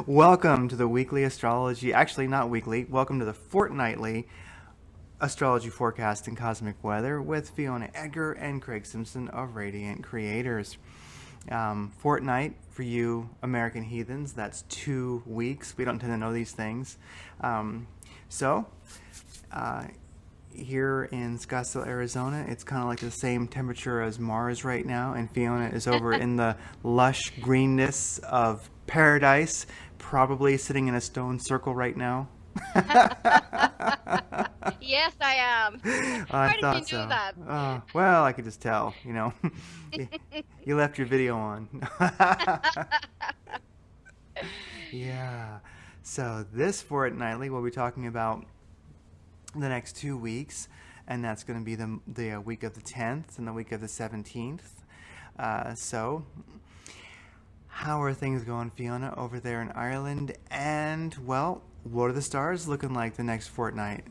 Welcome to the weekly astrology, actually, not weekly, welcome to the fortnightly astrology forecast and cosmic weather with Fiona Edgar and Craig Simpson of Radiant Creators. Fortnight, for you American heathens, that's 2 weeks. We don't tend to know these things. Um, so, uh, Here in Scottsdale, Arizona, it's kind of like the same temperature as Mars right now, and Fiona is over in the lush greenness of paradise, probably sitting in a stone circle right now. Yes, I am. I How did you thought know so. that? Well, I could just tell, you, you left your video on. Yeah. So this fortnightly, we'll be talking about the next 2 weeks, and that's going to be the week of the 10th and the week of the 17th. So, how are things going, Fiona, over there in Ireland? And, well, what are the stars looking like the next fortnight?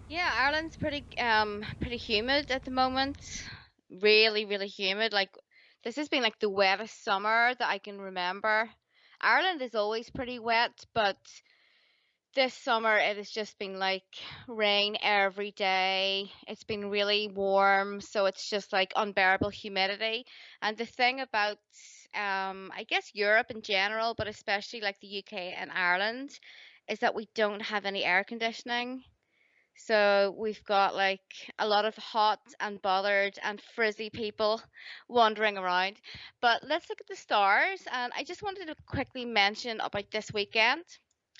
Yeah, Ireland's pretty humid at the moment. Really, really humid. Like this has been like the wettest summer that I can remember. Ireland is always pretty wet, but this summer it has just been like rain every day. It's been really warm, so it's just like unbearable humidity. And the thing about I guess Europe in general, but especially like the UK and Ireland, is that we don't have any air conditioning. So we've got like a lot of hot and bothered and frizzy people wandering around. But let's look at the stars. And I just wanted to quickly mention about this weekend.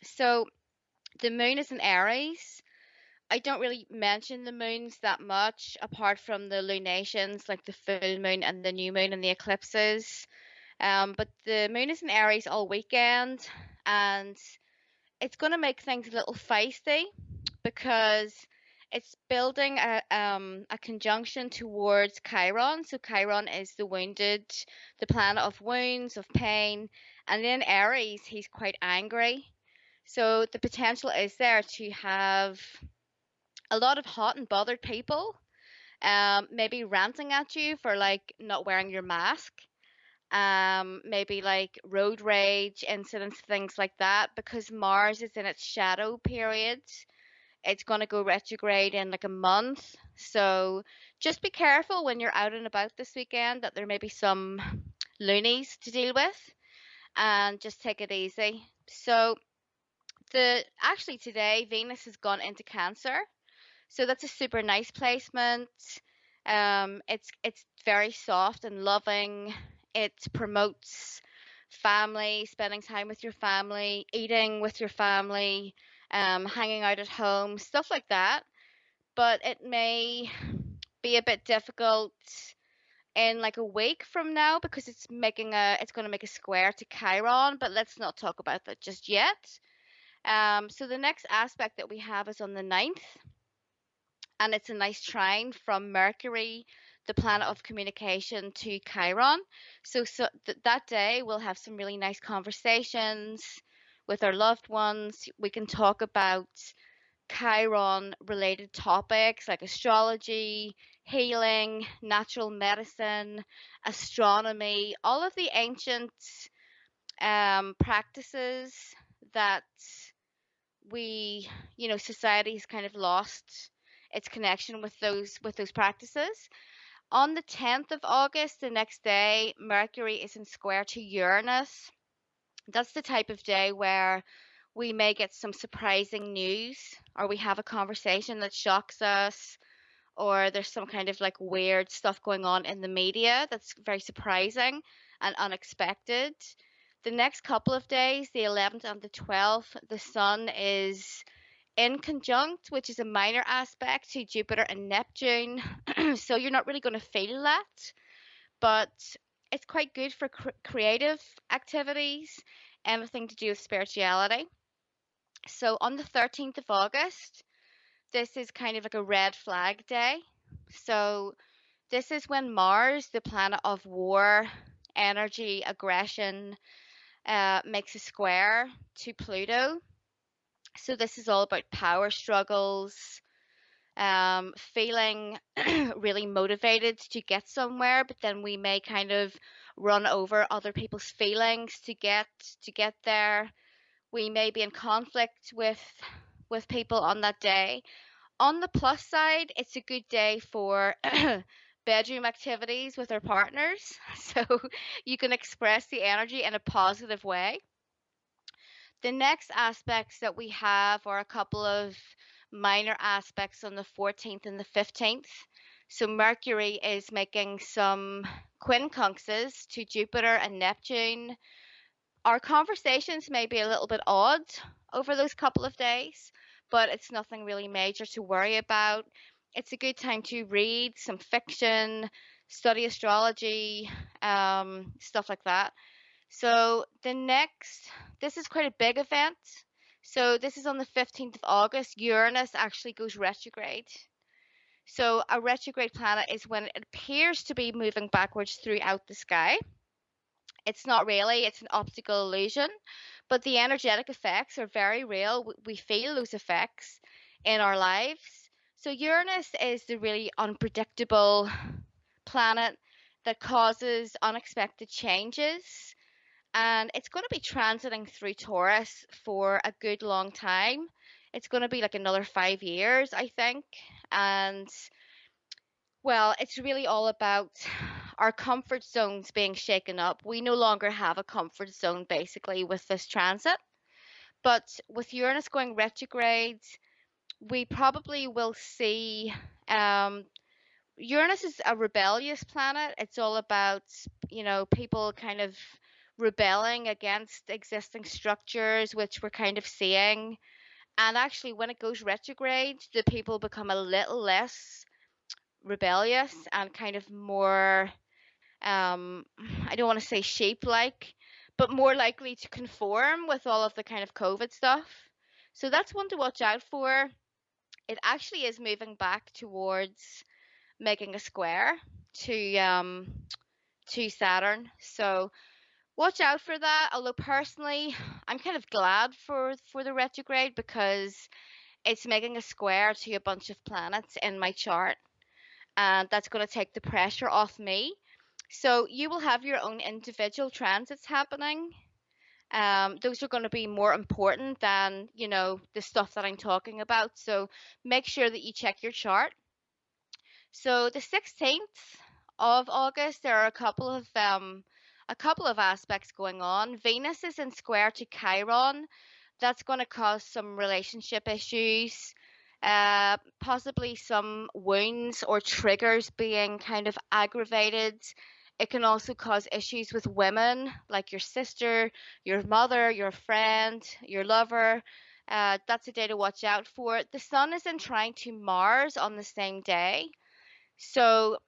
So the moon is in Aries. I don't really mention the moons that much apart from the lunations, like the full moon and the new moon and the eclipses. But the moon is in Aries all weekend, and it's going to make things a little feisty because it's building a conjunction towards Chiron. So Chiron is the wounded, the planet of wounds, of pain, and in Aries he's quite angry. So the potential is there to have a lot of hot and bothered people, maybe ranting at you for like not wearing your mask, maybe like road rage incidents, things like that, because Mars is in its shadow period. It's going to go retrograde in like a month. So just be careful when you're out and about this weekend that there may be some loonies to deal with, and just take it easy. So the actually today Venus has gone into Cancer. So that's a super nice placement. It's very soft and loving. It promotes family, spending time with your family, eating with your family, hanging out at home, stuff like that. But it may be a bit difficult in like a week from now because it's going to make a square to Chiron. But let's not talk about that just yet. So the next aspect that we have is on the 9th, and it's a nice trine from Mercury, the planet of communication, to Chiron. That day we'll have some really nice conversations with our loved ones. We can talk about Chiron related topics like astrology, healing, natural medicine, astronomy, all of the ancient practices that we, society's kind of lost its connection with those practices. On the 10th of August, the next day, Mercury is in square to Uranus. That's the type of day where we may get some surprising news, or we have a conversation that shocks us, or there's some kind of like weird stuff going on in the media that's very surprising and unexpected. The next couple of days, the 11th and the 12th, the sun is in conjunct, which is a minor aspect to Jupiter and Neptune. So you're not really going to feel that, but it's quite good for creative activities, anything to do with spirituality. So on the 13th of August, this is kind of like a red flag day. So this is when Mars, the planet of war, energy, aggression, makes a square to Pluto. So this is all about power struggles, feeling really motivated to get somewhere, but then we may kind of run over other people's feelings to get there. We may be in conflict with people on that day. On the plus side, it's a good day for bedroom activities with our partners. So you can express the energy in a positive way. The next aspects that we have are a couple of minor aspects on the 14th and the 15th. So Mercury is making some quincunxes to Jupiter and Neptune. Our conversations may be a little bit odd over those couple of days, but it's nothing really major to worry about. It's a good time to read some fiction, study astrology, stuff like that. So this is quite a big event. So this is on the 15th of August. Uranus actually goes retrograde. So a retrograde planet is when it appears to be moving backwards throughout the sky. It's not really, it's an optical illusion, but the energetic effects are very real. We feel those effects in our lives. So Uranus is the really unpredictable planet that causes unexpected changes, and it's going to be transiting through Taurus for a good long time. It's going to be like another 5 years, I think. And well, it's really all about our comfort zones being shaken up. We no longer have a comfort zone basically with this transit. But with Uranus going retrograde, we probably will see Uranus is a rebellious planet. It's all about, people kind of rebelling against existing structures, which we're kind of seeing. And actually, when it goes retrograde, the people become a little less rebellious and kind of more, I don't want to say sheep-like, but more likely to conform with all of the kind of COVID stuff. So that's one to watch out for. It actually is moving back towards making a square to Saturn. So watch out for that. Although personally, I'm kind of glad for the retrograde because it's making a square to a bunch of planets in my chart, and that's going to take the pressure off me. So you will have your own individual transits happening. Those are going to be more important than, the stuff that I'm talking about. So make sure that you check your chart. So the 16th of August, there are a couple of aspects going on. Venus is in square to Chiron. That's going to cause some relationship issues, possibly some wounds or triggers being kind of aggravated. It can also cause issues with women, like your sister, your mother, your friend, your lover. That's a day to watch out for. The sun is in trine to Mars on the same day. So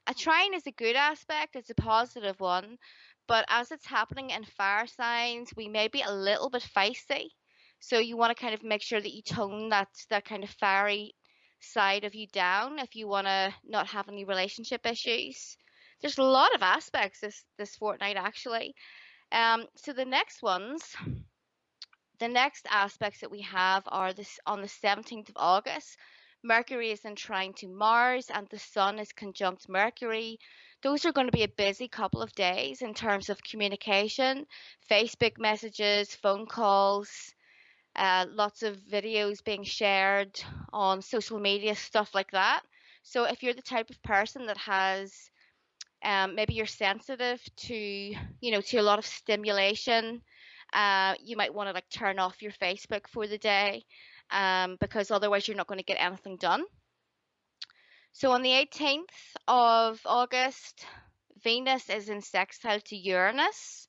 a trine is a good aspect, it's a positive one, but as it's happening in fire signs, we may be a little bit feisty. So you want to kind of make sure that you tone that kind of fiery side of you down if you want to not have any relationship issues. There's a lot of aspects this fortnight actually. So the next aspects that we have are this on the 17th of August. Mercury is in trine to Mars and the Sun is conjunct Mercury. Those are going to be a busy couple of days in terms of communication, Facebook messages, phone calls, lots of videos being shared on social media, stuff like that. So if you're the type of person that has maybe you're sensitive to a lot of stimulation. You might want to like turn off your Facebook for the day, because otherwise you're not going to get anything done. So on the 18th of August, Venus is in sextile to Uranus,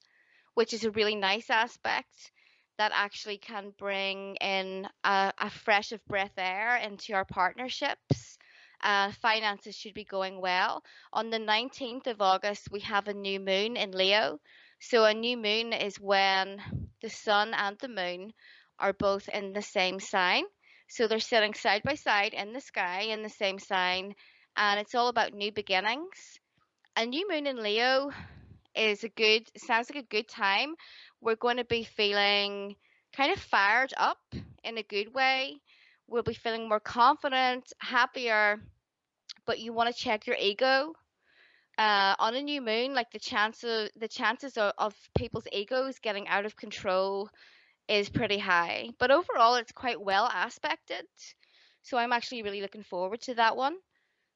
which is a really nice aspect that actually can bring in a fresh of breath air into our partnerships. Finances should be going well. On the 19th of August, we have a new moon in Leo. So a new moon is when the sun and the moon are both in the same sign. So they're sitting side by side in the sky in the same sign, and it's all about new beginnings. A new moon in Leo sounds like a good time. We're going to be feeling kind of fired up in a good way. We'll be feeling more confident, happier, but you want to check your ego On a new moon, like the chances of people's egos getting out of control is pretty high. But overall, it's quite well aspected. So I'm actually really looking forward to that one.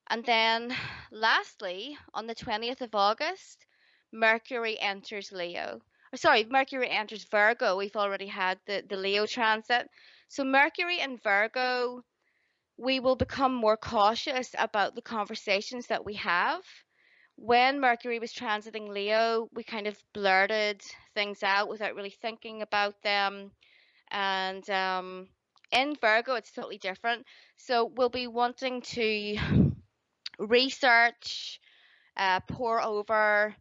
And then lastly, on the 20th of August, Mercury enters Leo. Or sorry, Mercury enters Virgo. We've already had the Leo transit. So Mercury and Virgo, we will become more cautious about the conversations that we have. When Mercury was transiting Leo, we kind of blurted things out without really thinking about them. And in Virgo, it's totally different. So we'll be wanting to research, pour over,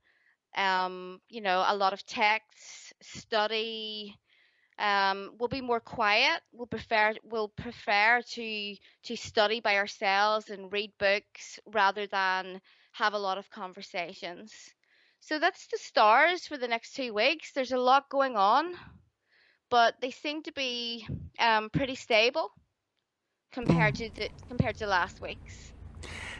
a lot of texts, study. We'll be more quiet. We'll prefer to study by ourselves and read books rather than have a lot of conversations. So that's the stars for the next 2 weeks. There's a lot going on, but they seem to be pretty stable Mm. compared to last week's.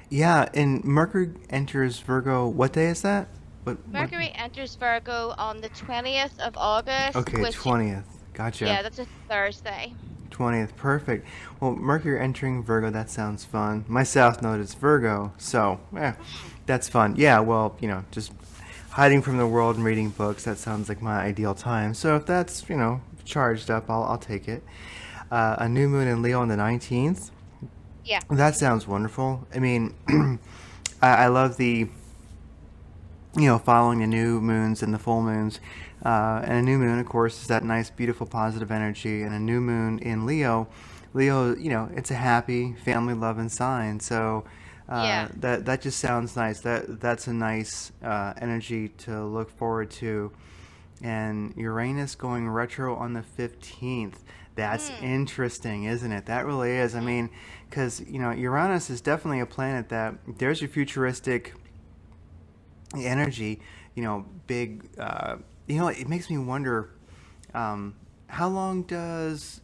Yeah, and Mercury enters Virgo. What day is that? What? Mercury enters Virgo on the 20th of August, Okay, which, 20th. Gotcha. yeah, that's a Thursday. 20th. Perfect. Well, Mercury entering Virgo, that sounds fun. My South Node is Virgo, so, Mm. that's fun. Yeah, well, just hiding from the world and reading books, that sounds like my ideal time. So if that's, charged up, I'll take it. A new moon in Leo on the 19th. Yeah. That sounds wonderful. I mean, I love the following the new moons and the full moons. And a new moon, of course, is that nice, beautiful, positive energy. And a new moon in Leo, it's a happy, family-loving sign. So Yeah. that just sounds nice. That's a nice energy to look forward to. And Uranus going retro on the 15th. That's Mm. interesting, isn't it? That really is. I Mhm. mean, because Uranus is definitely a planet that there's your futuristic energy, big. It makes me wonder. How long does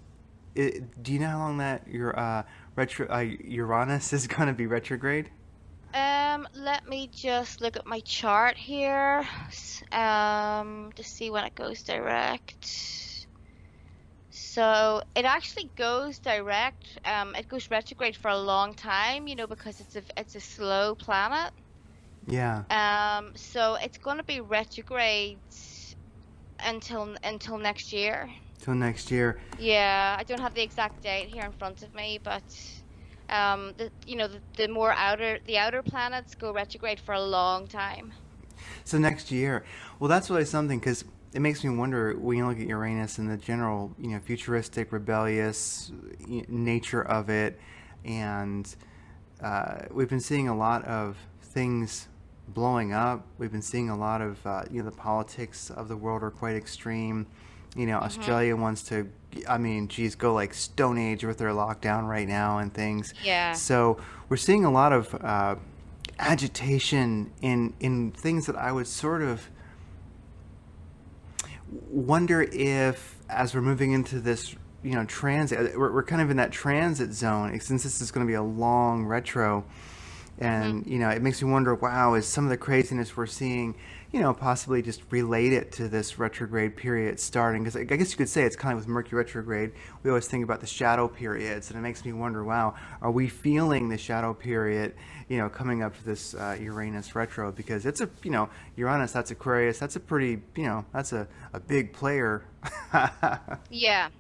it? Do you know how long that your Uranus is going to be retrograde? Let me just look at my chart here. To see when it goes direct. So it actually goes direct. It goes retrograde for a long time, because it's a slow planet. Yeah, So it's going to be retrograde until next year. till next year. Yeah, I don't have the exact date here in front of me, but the more outer planets go retrograde for a long time. So next year. Well, that's really something because it makes me wonder when you look at Uranus and the general, futuristic, rebellious nature of it, and we've been seeing a lot of things blowing up. We've been seeing a lot of, the politics of the world are quite extreme. Mhm. Australia wants to, I mean, geez, go like Stone Age with their lockdown right now and things. Yeah. So we're seeing a lot of agitation in things that I would sort of wonder if, as we're moving into this, transit, we're kind of in that transit zone since this is going to be a long retro. Mhm. And, it makes me wonder, wow, is some of the craziness we're seeing, possibly just related to this retrograde period starting? Because I guess you could say it's kind of with Mercury retrograde. We always think about the shadow periods, and it makes me wonder, wow, are we feeling the shadow period, coming up to this Uranus retro? Because it's Uranus, that's Aquarius, that's a pretty, that's a big player. Yeah.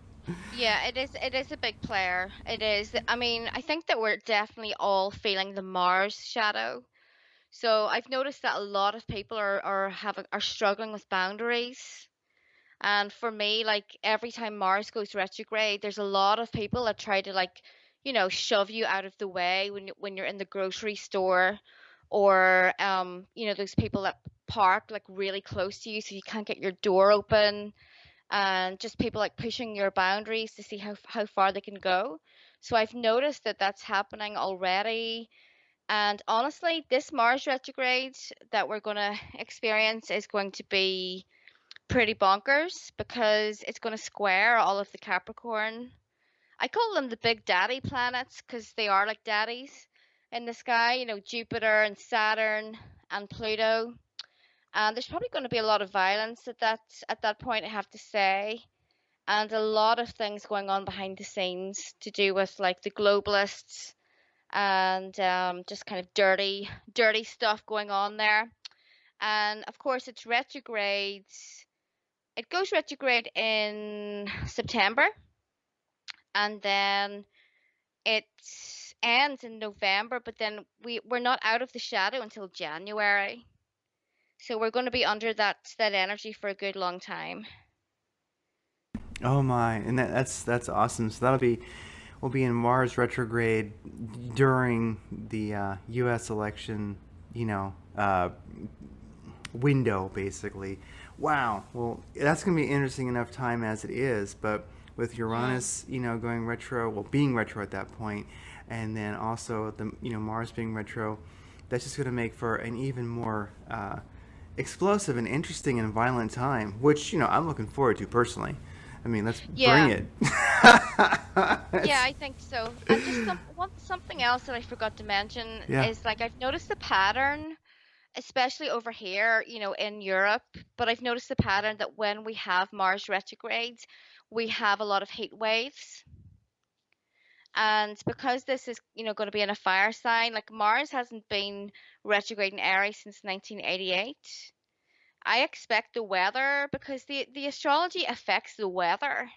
Yeah, it is a big player. It is. I mean, I think that we're definitely all feeling the Mars shadow. So I've noticed that a lot of people are struggling with boundaries. And for me, like every time Mars goes retrograde, there's a lot of people that try to like, shove you out of the way when you're in the grocery store, or those people that park like really close to you so you can't get your door open, and just people like pushing your boundaries to see how far they can go. So I've noticed that that's happening already. And honestly, this Mars retrograde that we're going to experience is going to be pretty bonkers because it's going to square all of the Capricorn. I call them the big daddy planets because they are like daddies in the sky, Jupiter and Saturn. and Pluto. And there's probably going to be a lot of violence at that point, I have to say, and a lot of things going on behind the scenes to do with like the globalists and just kind of dirty stuff going on there. And of course, it's retrograde. It goes retrograde in September, and then it ends in November. But then we're not out of the shadow until January, so we're going to be under that energy for a good long time. Oh my, and that's awesome. So that'll be we'll be in Mars retrograde during the U.S. election, you know, window basically. Wow. Well, that's going to be interesting enough time as it is, but with Mm. Uranus, going retro, well, being retro at that point, and then also the Mars being retro, that's just going to make for an even more explosive and interesting and violent time, which I'm looking forward to personally. I mean, let's bring Yeah, it. yeah, It's- I think so. And just something else that I forgot to mention yeah. is like I've noticed the pattern, especially over here, in Europe, but I've noticed the pattern that when we have Mars retrogrades, we have a lot of heat waves. And because this is, going to be in a fire sign, like Mars hasn't been retrograde in Aries since 1988. I expect the weather because the astrology affects the weather.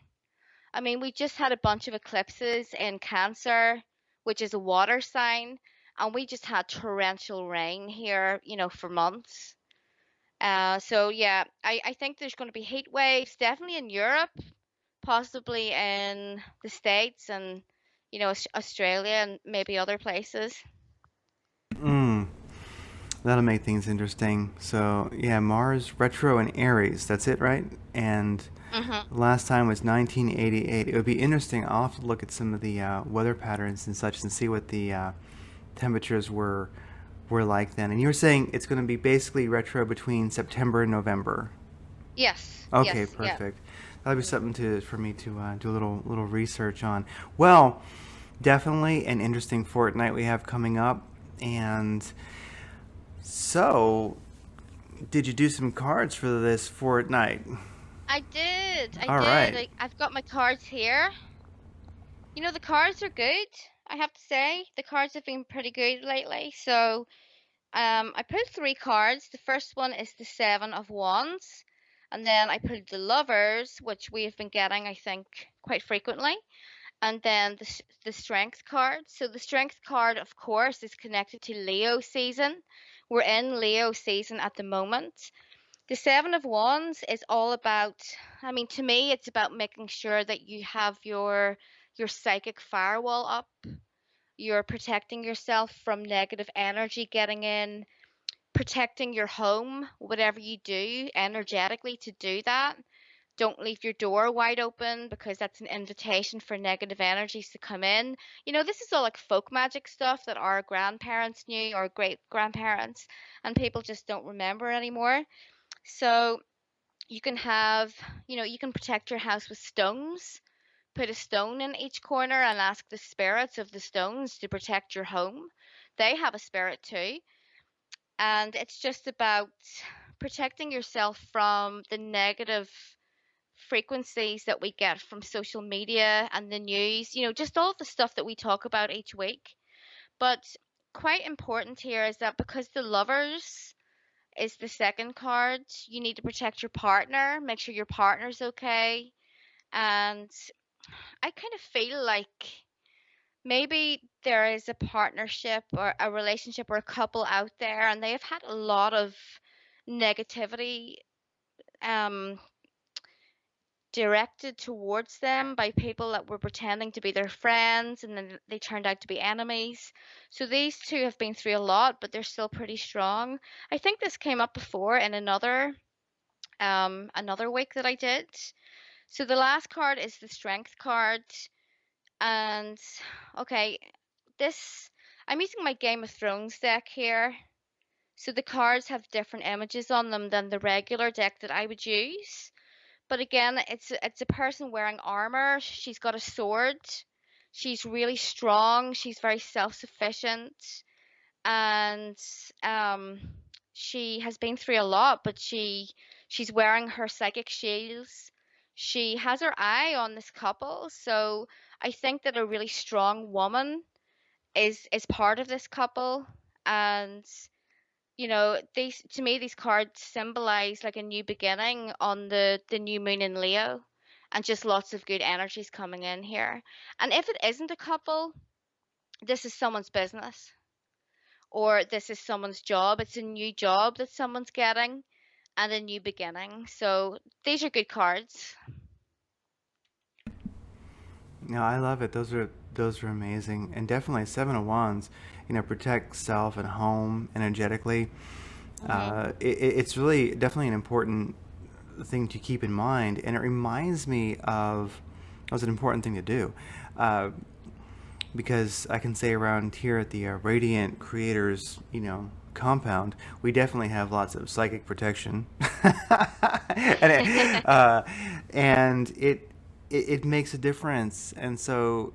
I mean, we just had a bunch of eclipses in Cancer, which is a water sign, and we just had torrential rain here, for months. So yeah, I think there's going to be heat waves, definitely in Europe, possibly in the States and, Australia and maybe other places. Mm. That'll make things interesting. So yeah, Mars retro and Aries. That's it, right? And Hmm. last time was 1988. It would be interesting. I'll have to look at some of the weather patterns and such and see what the temperatures were like then. And you were saying it's going to be basically retro between September and November. Yes, Okay, yes, yeah. perfect. That'll be Hmm. something to for me to do a little research on. Well, definitely an interesting fortnight we have coming up, and so did you do some cards for this fortnight? I did, I All did. right. I've got my cards here. The cards are good. I have to say, the cards have been pretty good lately. So, I pulled three cards. The first one is the Seven of Wands, and then I pulled the Lovers, which we have been getting, I think, quite frequently, and then the Strength card. So the Strength card, of course, is connected to Leo season. We're in Leo season at the moment. The Seven of Wands is all about, I mean, to me, it's about making sure that you have your psychic firewall up. You're protecting yourself from negative energy getting in, protecting your home, whatever you do energetically to do that. Don't leave your door wide open because that's an invitation for negative energies to come in. This is all like folk magic stuff that our grandparents knew, our great grandparents, and people just don't remember anymore. So you can protect your house with stones. Put a stone in each corner and ask the spirits of the stones to protect your home. They have a spirit too. And it's just about protecting yourself from the negative frequencies that we get from social media and the news, just all the stuff that we talk about each week. But quite important here is that because the lovers is the second card, you need to protect your partner, make sure your partner's okay. And I kind of feel like maybe there is a partnership or a relationship or a couple out there and they have had a lot of negativity um directed towards them by people that were pretending to be their friends and then they turned out to be enemies. So these two have been through a lot, but they're still pretty strong. I think this came up before in another week that I did. So the last card is the strength card. And okay, this I'm using my Game of Thrones deck here. So the cards have different images on them than the regular deck that I would use. But again, it's a person wearing armor. She's got a sword. She's really strong. She's very self-sufficient. And um She has been through a lot, but she's wearing her psychic shields. She has her eye on this couple, so I think that a really strong woman is part of this couple. And these, to me, these cards symbolize like a new beginning on the new moon in Leo, and just lots of good energies coming in here. And if it isn't a couple, this is someone's business, or this is someone's job. It's a new job that someone's getting, and a new beginning. So these are good cards. No, I love it. Those are amazing, and definitely Seven of Wands. Protect self and home energetically. Mhm. It's really definitely an important thing to keep in mind, and it reminds me of it was an important thing to do. Uh, because I can say around here at the Radiant Creators, compound, we definitely have lots of psychic protection, and it makes a difference. And so,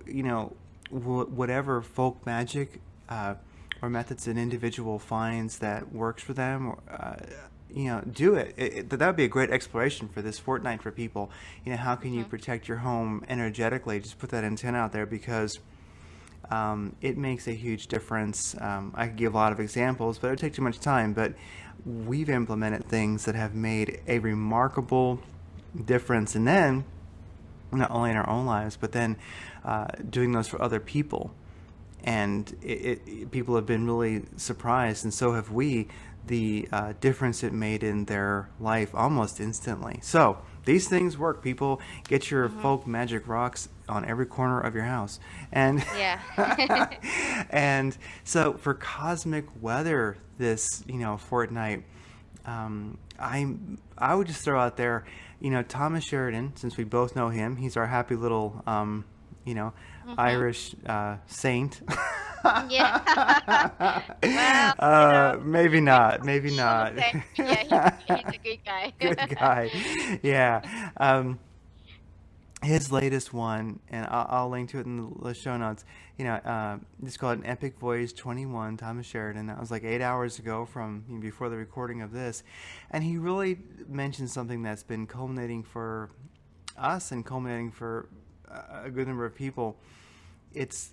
whatever folk magic or methods an individual finds that works for them, do it. That would be a great exploration for this fortnight for people. How can you Mhm. protect your home energetically? Just put that antenna out there, because it makes a huge difference. I could give a lot of examples, but it would take too much time. But we've implemented things that have made a remarkable difference. And then, not only in our own lives, but then doing those for other people. And people have been really surprised, and so have we, the difference it made in their life almost instantly. So these things work. People, get your Mhm. folk magic rocks on every corner of your house, and Yeah. and so for cosmic weather this fortnight, I would just throw out there, Thomas Sheridan, since we both know him. He's our happy little you know Mhm. Irish saint. Yeah. Well, Maybe not. Maybe all the not. same. But yeah, he's a good guy. Good guy. Yeah. His latest one, and I'll link to it in the show notes. It's called An Epic Voyage 21, Thomas Sheridan. That was like 8 hours ago from before the recording of this. And he really mentioned something that's been culminating for us and culminating for a good number of people. It's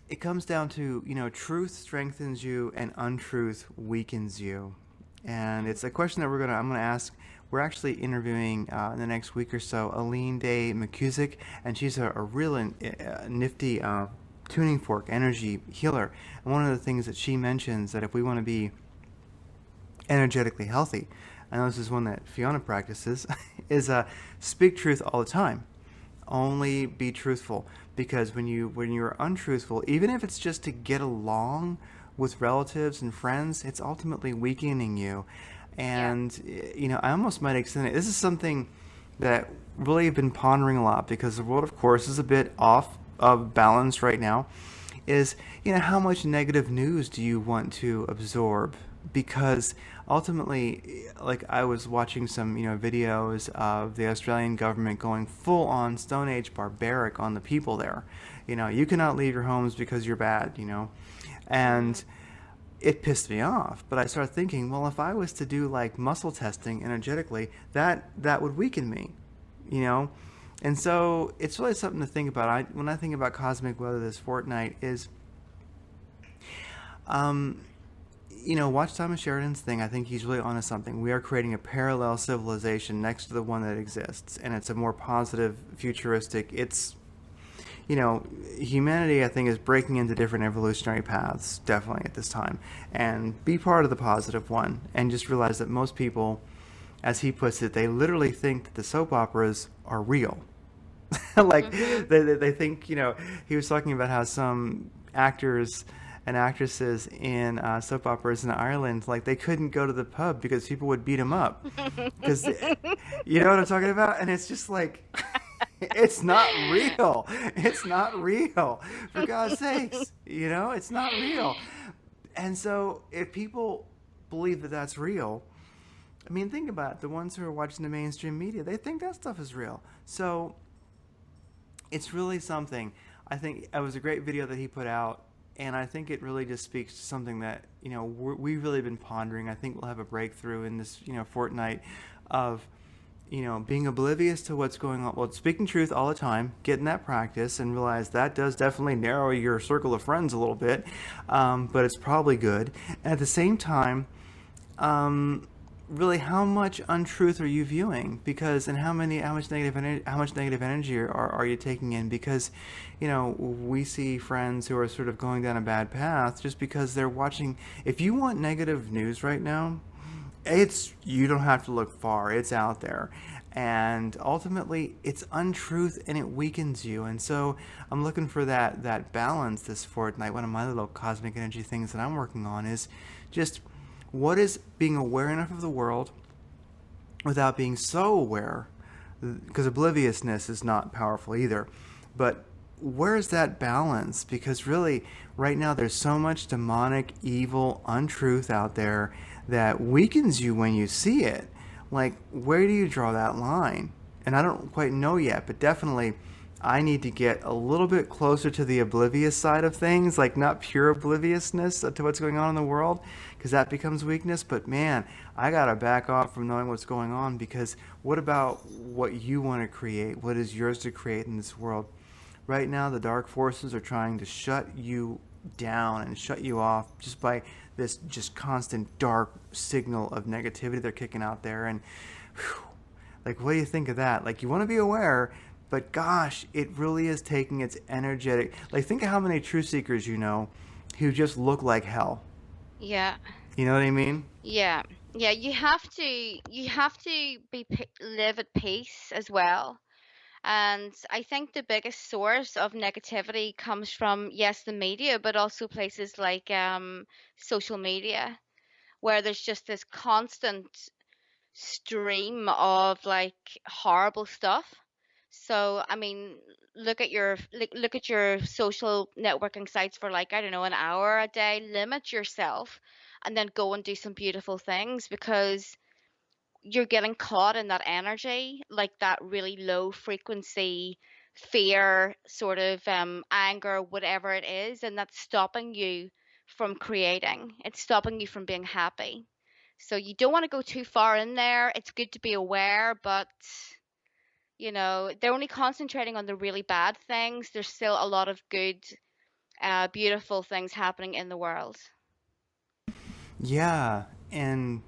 it comes down to, truth strengthens you and untruth weakens you. And it's a question that I'm gonna ask. We're actually interviewing in the next week or so Aline Day McCusick, and she's a real nifty tuning fork energy healer. And one of the things that she mentions, that if we want to be energetically healthy, I know this is one that Fiona practices, is speak truth all the time. Only be truthful, because when you're untruthful, even if it's just to get along with relatives and friends, it's ultimately weakening you. Yeah. And I almost might extend it. This is something that really I've been pondering a lot, because the world, of course, is a bit off of balance right now. Is how much negative news do you want to absorb? Because ultimately, like, I was watching some videos of the Australian government going full on Stone Age barbaric on the people there. You cannot leave your homes because you're bad. And Mhm. it pissed me off. But I started thinking, well, if I was to do like muscle testing energetically, that would weaken me, you know. And so it's really something to think about. When I think about cosmic weather this fortnight, is um, watch Thomas Sheridan's thing. I think he's really onto something. We are creating a parallel civilization next to the one that exists, and it's a more positive, futuristic. It's humanity, I think, is breaking into different evolutionary paths, definitely at this time, and be part of the positive one, and just realize that most people, as he puts it, they literally think that the soap operas are real. Like, Mhm. they think, he was talking about how some actors and actresses in soap operas in Ireland, like, they couldn't go to the pub because people would beat them up. Because, you know what I'm talking about? And it's just like, it's not real. It's not real. For God's sakes, it's not real. And so if people believe that that's real, I mean, think about it. The ones who are watching the mainstream media, they think that stuff is real. So it's really something. I think it was a great video that he put out, and I think it really just speaks to something that we've really been pondering. I think we'll have a breakthrough in this fortnight of being oblivious to what's going on. Well, speaking truth all the time, getting that practice, and realize that does definitely narrow your circle of friends a little bit, but it's probably good. And at the same time, really, how much untruth are you viewing? Because and how much negative energy are you taking in? Because we see friends who are sort of going down a bad path just because they're watching. If you want negative news right now, it's you don't have to look far, it's out there, and ultimately it's untruth and it weakens you. And so I'm looking for that balance this fortnight. One of my little cosmic energy things that I'm working on is just what is being aware enough of the world without being so aware, because obliviousness is not powerful either, but where's that balance? Because really right now there's so much demonic evil untruth out there that weakens you when you see it. Like, where do you draw that line? And I don't quite know yet, but definitely I need to get a little bit closer to the oblivious side of things, like not pure obliviousness to what's going on in the world, because that becomes weakness. But man, I gotta back off from knowing what's going on, because what about what you want to create? What is yours to create in this world? Right now, the dark forces are trying to shut you down and shut you off just by this just constant dark signal of negativity they're kicking out there. And whew, like, what do you think of that? Like, you want to be aware, but gosh, it really is taking its energetic. Like, think of how many truth seekers who just look like hell. Yeah. You know what I mean? Yeah. Yeah, you have to live at peace as well. And I think the biggest source of negativity comes from, yes, the media, but also places like social media, where there's just this constant stream of like horrible stuff. So, I mean, look at your social networking sites for like, I don't know, an hour a day, limit yourself, and then go and do some beautiful things, because you're getting caught in that energy, like that really low frequency fear, sort of anger, whatever it is, and that's stopping you from creating. It's stopping you from being happy. So you don't want to go too far in there. It's good to be aware, but they're only concentrating on the really bad things. There's still a lot of good, beautiful things happening in the world. Yeah, and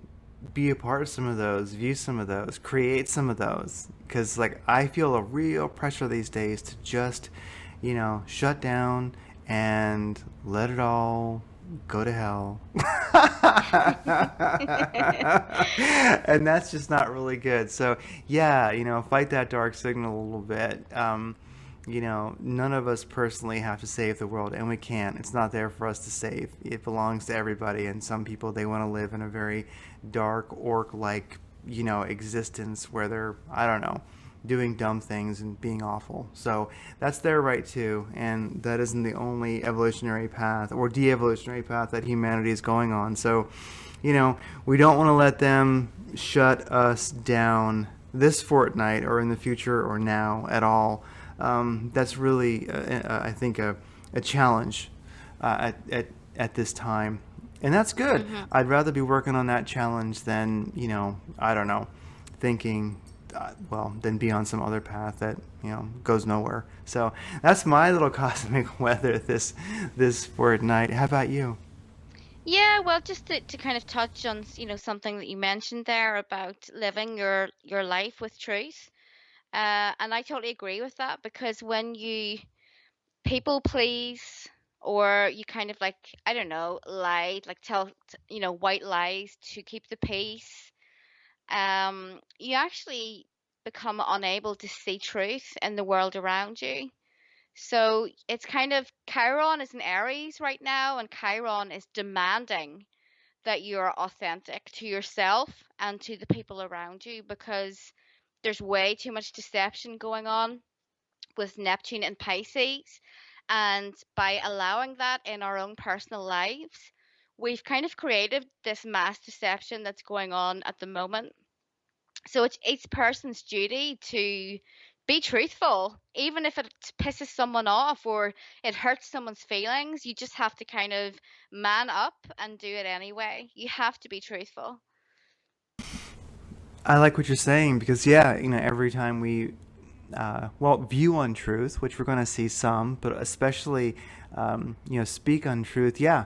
be a part of some of those, view some of those, create some of those. Because, like, I feel a real pressure these days to just, shut down and let it all go to hell. And that's just not really good. So, yeah, fight that dark signal a little bit. None of us personally have to save the world, and we can't. It's not there for us to save. It belongs to everybody, and some people, they want to live in a very dark, orc-like, existence where they're, I don't know, doing dumb things and being awful. So that's their right too, and that isn't the only evolutionary path or de-evolutionary path that humanity is going on. So, we don't want to let them shut us down this fortnight or in the future or now at all. That's really, I think, a challenge at this time. And that's good. Hmm. I'd rather be working on that challenge than, I don't know, thinking, than be on some other path that, goes nowhere. So that's my little cosmic weather this fortnight. How about you? Yeah, well, just to kind of touch on, something that you mentioned there about living your life with truth. And I totally agree with that, because when you people please, or you kind of like, I don't know, lie, like tell, white lies to keep the peace, you actually become unable to see truth in the world around you. So it's kind of, Chiron is in Aries right now, and Chiron is demanding that you're authentic to yourself and to the people around you, because there's way too much deception going on with Neptune and Pisces. And by allowing that in our own personal lives, we've kind of created this mass deception that's going on at the moment. So it's each person's duty to be truthful, even if it pisses someone off or it hurts someone's feelings. You just have to kind of man up and do it anyway. You have to be truthful. I like what you're saying because, yeah, every time we, view untruth, which we're going to see some, but especially, speak untruth, yeah,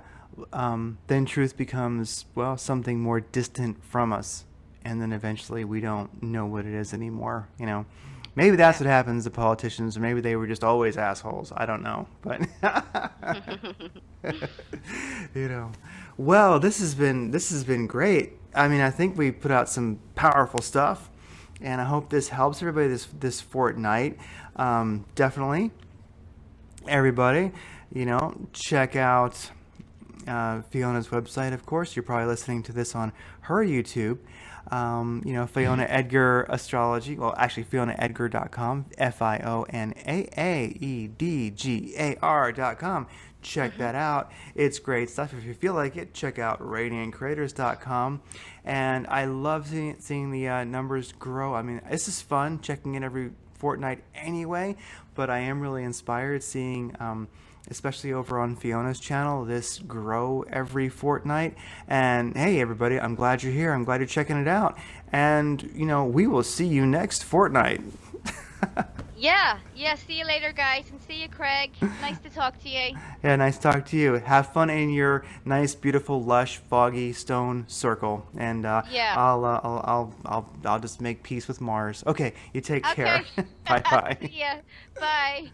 then truth becomes, well, something more distant from us. And then eventually we don't know what it is anymore. Maybe that's Yeah. what happens to politicians, or maybe they were just always assholes. I don't know. But, you know. Well, this has been great. I mean, I think we put out some powerful stuff, and I hope this helps everybody this fortnight. Definitely, everybody, check out Fiona's website. Of course, you're probably listening to this on her YouTube. Fiona Edgar Astrology. Well, actually, FionaEdgar.com. FionaEdgar.com. Check Hmm. that out. It's great stuff. If you feel like it, check out RadiantCreators.com. And I love seeing the numbers grow. I mean, this is fun checking in every fortnight anyway, but I am really inspired seeing. Especially over on Fiona's channel, this grow every fortnight. And hey, everybody, I'm glad you're here. I'm glad you're checking it out. And, we will see you next fortnight. Yeah, yeah. See you later, guys, and see you, Craig. Nice to talk to you. Yeah, nice to talk to you. Have fun in your nice, beautiful, lush, foggy stone circle. And Yeah. I'll just make peace with Mars. Okay, you take care. Okay. Bye bye. See ya. Bye.